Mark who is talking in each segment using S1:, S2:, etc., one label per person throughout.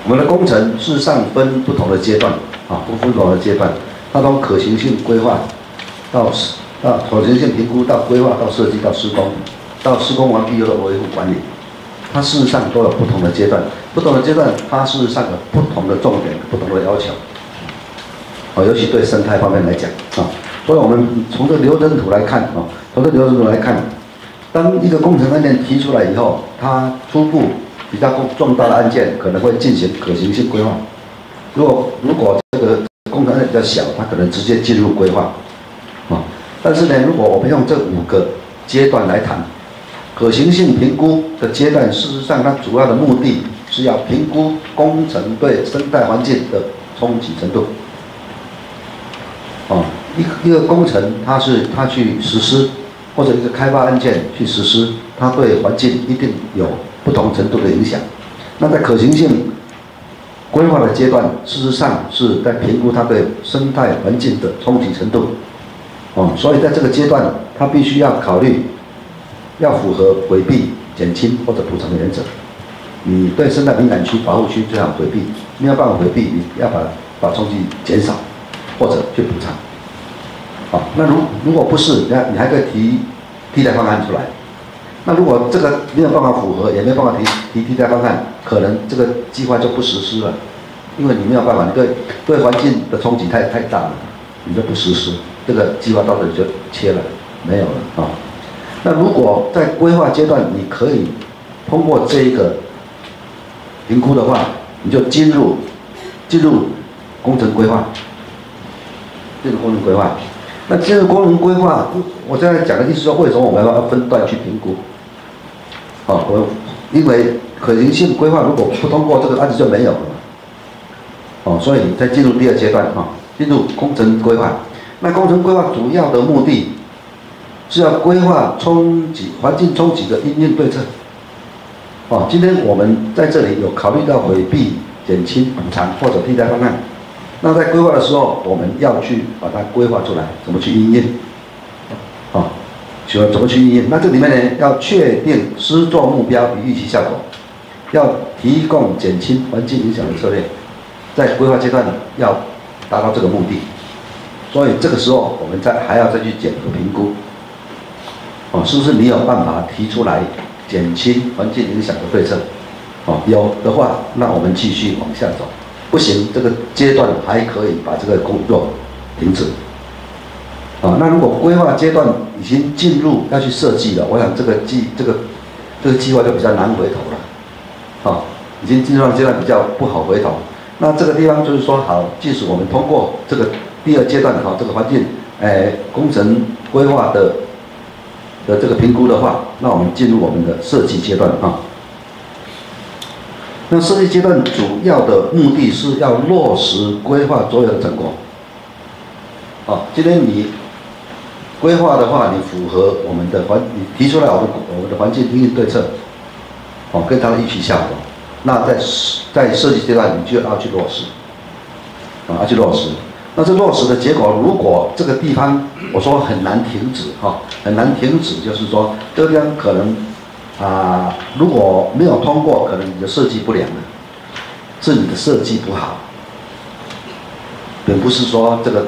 S1: 我们的工程事实上分不同的阶段啊，分不同的阶段，它从可行性规划到可行性评估到规划到设计到施工，到施工完毕后的维护管理，它事实上都有不同的阶段，不同的阶段它事实上有不同的重点、不同的要求。哦，尤其对生态方面来讲啊，所以我们从这流程图来看啊，从这流程图来看，当一个工程案件提出来以后，它初步比较重大的案件可能会进行可行性规划。如果这个工程案件比较小，它可能直接进入规划啊。但是呢，如果我们用这5个阶段来谈，可行性评估的阶段，事实上它主要的目的是要评估工程对生态环境的冲击程度。哦，一个工程它去实施，或者一个开发案件去实施，它对环境一定有不同程度的影响。那在可行性规划的阶段，事实上是在评估它对生态环境的冲击程度。哦，所以在这个阶段，它必须要考虑，要符合回避、减轻或者补偿的原则。你对生态敏感区、保护区最好回避，没有办法回避，你要把冲击减少，或者去补偿。好，那如果不是，你还可以提替代方案出来。那如果这个没有办法符合，也没有办法提替代方案，可能这个计划就不实施了，因为你没有办法，你对环境的冲击太大了，你就不实施，这个计划到这里就切了，没有了啊。那如果在规划阶段，你可以通过这一个评估的话，你就进入工程规划，进入工程规划。那进入工程规划，我现在讲的意思说，为什么我们要分段去评估？哦，因为可行性规划如果不通过，这个案子就没有了。哦，所以再进入第2阶段啊，进入工程规划。那工程规划主要的目的是要规划环境冲击的因应对策。哦，今天我们在这里有考虑到回避、减轻、补偿或者替代方案。那在规划的时候，我们要去把它规划出来，怎么去因应？怎么去因应？那这里面呢，要确定施作目标与预期效果，要提供减轻环境影响的策略，在规划阶段要达到这个目的。所以这个时候，我们还要再去检核评估。哦，是不是你有办法提出来减轻环境影响的对策？哦，有的话，那我们继续往下走。不行，这个阶段还可以把这个工作停止。那如果规划阶段已经进入要去设计了，我想这个计划就比较难回头了。已经进入到阶段比较不好回头。那这个地方就是说，好，即使我们通过这个第2阶段这个环境工程规划的这个评估的话，那我们进入我们的设计阶段啊。那设计阶段主要的目的是要落实规划所有的成果。今天你规划的话，你符合我们的你提出来我们的环境因应对策，跟它的预期效果。那在设计阶段，你就要去落实，要去落实。那这落实的结果，如果这个地方我说很难停止很难停止，就是说这个地方可能如果没有通过，可能你的设计不良了，是你的设计不好，并不是说这个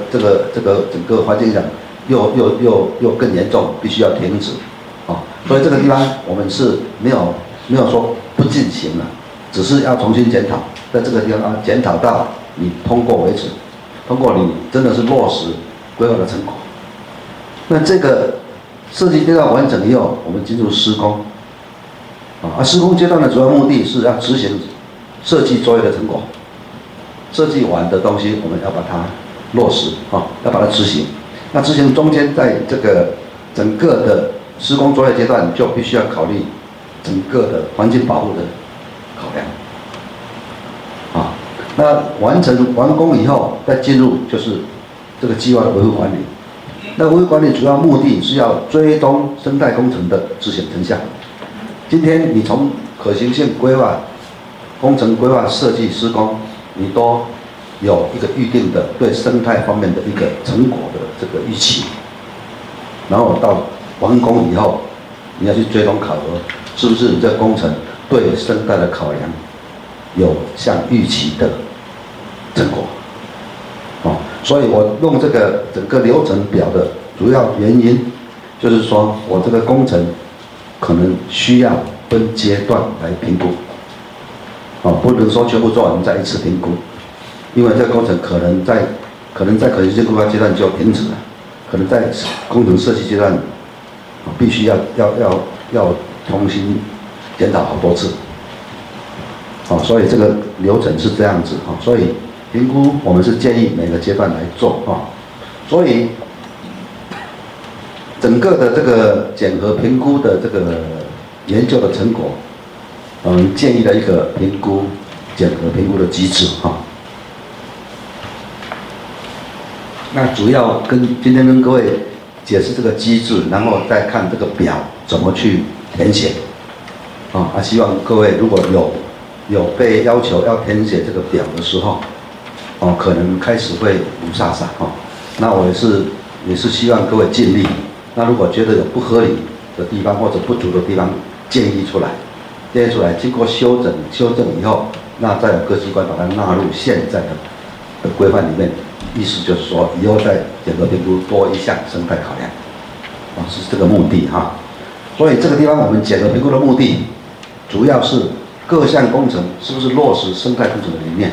S1: 整个环境影响又更严重，必须要停止。所以这个地方我们是没有说不进行了，只是要重新检讨，在这个地方检讨到你通过为止，通过你真的是落实规划的成果。那这个设计阶段完成以后，我们进入施工。施工阶段的主要目的是要执行设计作业的成果，设计完的东西我们要把它落实要把它执行。那执行中间，在这个整个的施工作业阶段，就必须要考虑整个的环境保护的考量。那完工以后，再进入就是这个计划的维护管理。那维护管理主要目的是要追踪生态工程的执行成效。今天你从可行性规划、工程规划、设计、施工，你都有一个预定的对生态方面的一个成果的这个预期，然后到完工以后，你要去追踪考核，是不是你这个工程对生态的考量有像预期的成果。哦，所以我用这个整个流程表的主要原因，就是说我这个工程可能需要分阶段来评估。哦，不能说全部做完再一次评估，因为这个工程可能在可行性规划阶段就停止了，可能在工程设计阶段，必须要重新检讨好多次。哦，所以这个流程是这样子哈，所以评估我们是建议每个阶段来做啊，所以整个的这个检核评估的这个研究的成果。我们建议了一个评估、检核评估的机制哈。那主要今天跟各位解释这个机制，然后再看这个表怎么去填写。希望各位如果有被要求要填写这个表的时候，可能开始会五煞煞哈。那我也是希望各位尽力。那如果觉得有不合理的地方或者不足的地方，建议出来。经过修正以后，那再有各机关把它纳入现在的规范里面。意思就是说，以后在检核评估多一项生态考量，是这个目的哈。所以这个地方我们检核评估的目的，主要是各项工程是不是落实生态工程的理念。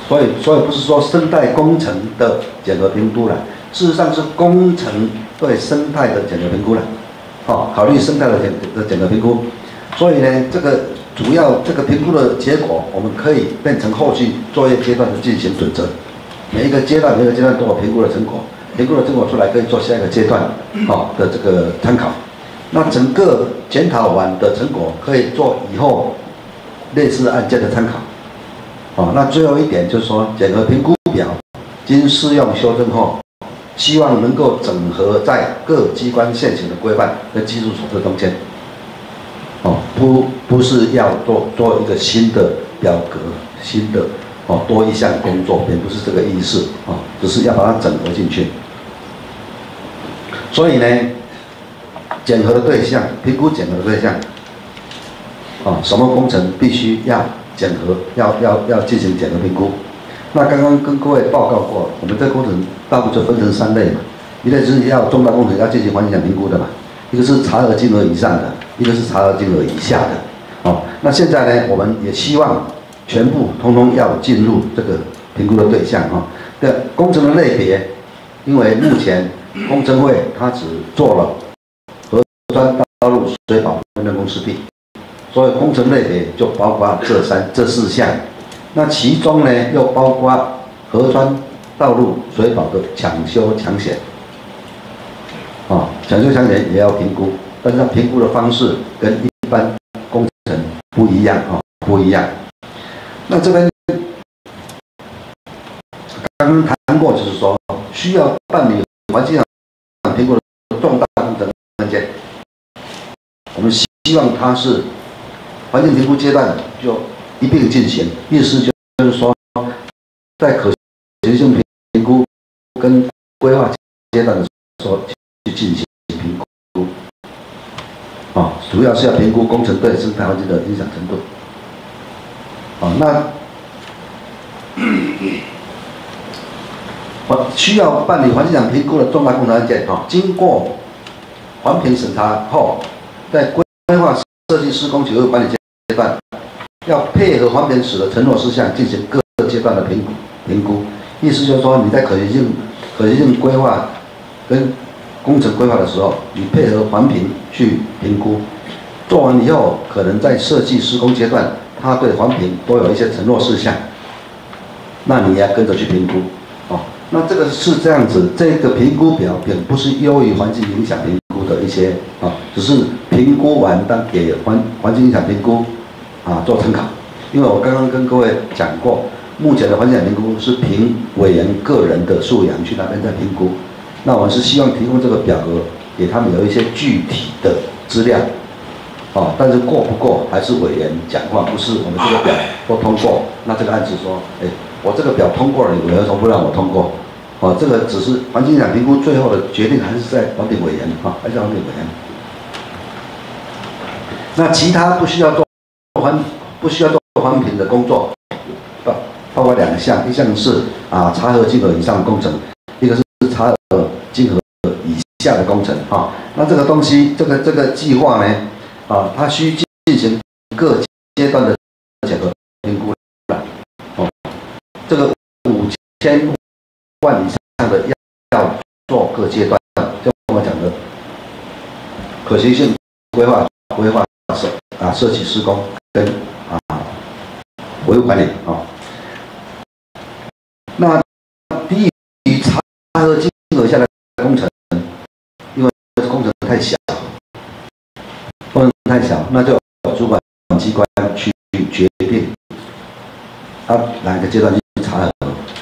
S1: 所以不是说生态工程的检核评估了，事实上是工程对生态的检核评估了。考虑生态的检核评估，所以呢，这个主要这个评估的结果，我们可以变成后续作业阶段的进行准则。每一个阶段都有评估的成果，评估的成果出来可以做下一个阶段的这个参考。那整个检讨完的成果可以做以后类似案件的参考。那最后一点就是说，检核评估表经适用修正后。希望能够整合在各机关现行的规范跟技术手册中间，不是要做一个新的表格，新的多一项工作，并不是这个意思只是要把它整合进去。所以呢，检核的对象，评估检核的对象，什么工程必须要检核，要进行检核评估。那刚刚跟各位报告过，我们这工程大部分就分成3类嘛，一类是要重大工程要进行环境影响评估的嘛，一个是查核金额以上的，一个是查核金额以下的。那现在呢，我们也希望全部通通要进入这个评估的对象的工程的类别，因为目前工程会它只做了核专、道路、水保跟人工湿地，所以工程类别就包括这4项。那其中呢，又包括河川、道路、水保的抢修抢险，抢修抢险也要评估，但是它评估的方式跟一般工程不一样不一样。那这边刚刚谈过，就是说需要办理环境评估的重大工程案件，我们希望它是环境评估阶段就一并进行，意思就是说，在可行性评估跟规划阶段的时候去进行评估，主要是要评估工程对生态环境的影响程度。那需要办理环境影响评估的重大工程案件，经过环评审查后，在规划设计施工及管理阶段。要配合环评署的承诺事项进行各阶段的评估，意思就是说你在可行性规划跟工程规划的时候，你配合环评去评估，做完以后，可能在设计施工阶段，它对环评都有一些承诺事项，那你也要跟着去评估那这个是这样子，这个评估表并不是优于环境影响评估的一些只是评估完当给环境影响评估。做参考，因为我刚刚跟各位讲过，目前的环境评估是凭委员个人的素养去那边在评估，那我们是希望提供这个表格给他们有一些具体的资料，但是过不过还是委员讲话，不是我们这个表都通过，那这个案子说，我这个表通过了，你委员为什么不让我通过？这个只是环境影响评估最后的决定还是在环评委员还是环评委员。那其他不需要做不需要做环评的工作，包括2项，一项是查核金额以上的工程，一个是查核金额以下的工程那这个东西，这个计划呢它需进行各阶段的检核评估这个5000万以上的要做各阶段，就我讲的可行性规划设计施工跟维护管理那低于查核金额下的工程，因为工程太小，那就主管机关去决定哪个阶段去查核。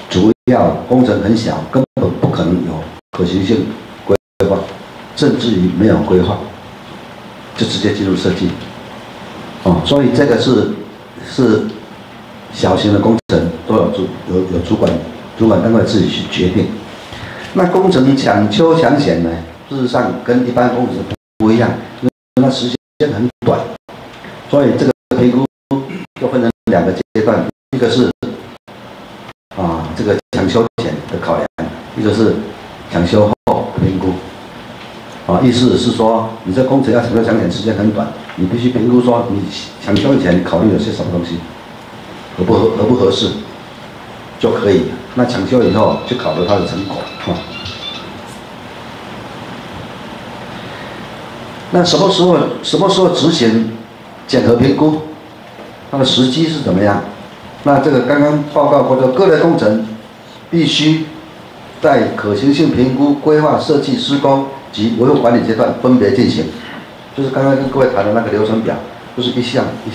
S1: 主要工程很小，根本不可能有可行性规划，甚至于没有规划，就直接进入设计。所以这个是小型的工程都有主管单位自己去决定。那工程抢修抢险呢，事实上跟一般工程不一样，因为它时间很短，所以这个评估又分成2个阶段，一个是这个抢修前的考量，一个是抢修后的评估。意思是说，你这工程要抢修抢险时间很短，你必须评估说你抢修前考虑了些什么东西，合不合适就可以。那抢修以后就考虑它的成果那什么时候执行检核评估？它的时机是怎么样？那这个刚刚报告过的各类工程必须在可行性评估、规划、设计、施工及维护管理阶段分别进行，就是刚刚跟各位谈的那个流程表，就是一项一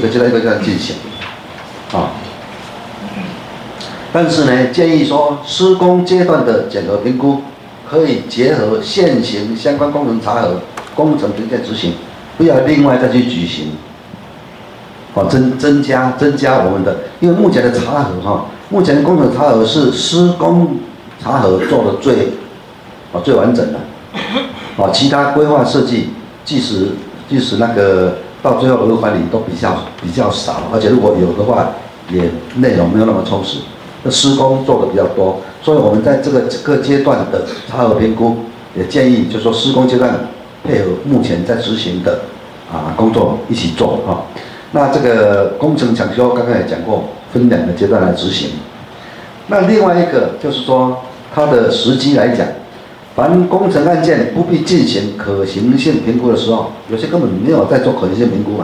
S1: 个阶段进行但是呢，建议说施工阶段的检核评估可以结合现行相关工程查核、工程评鉴执行，不要另外再去举行。增加我们的，因为目前的查核目前的工程查核是施工查核做的最完整的其他规划设计即使那个到最后维护管理都比较少，而且如果有的话，也内容没有那么充实。那施工做的比较多，所以我们在这个各阶段的查核评估，也建议就是说施工阶段配合目前在执行的工作一起做那这个工程抢修刚刚也讲过，分2个阶段来执行。那另外一个就是说，它的时机来讲，凡工程案件不必进行可行性评估的时候，有些根本没有在做可行性评估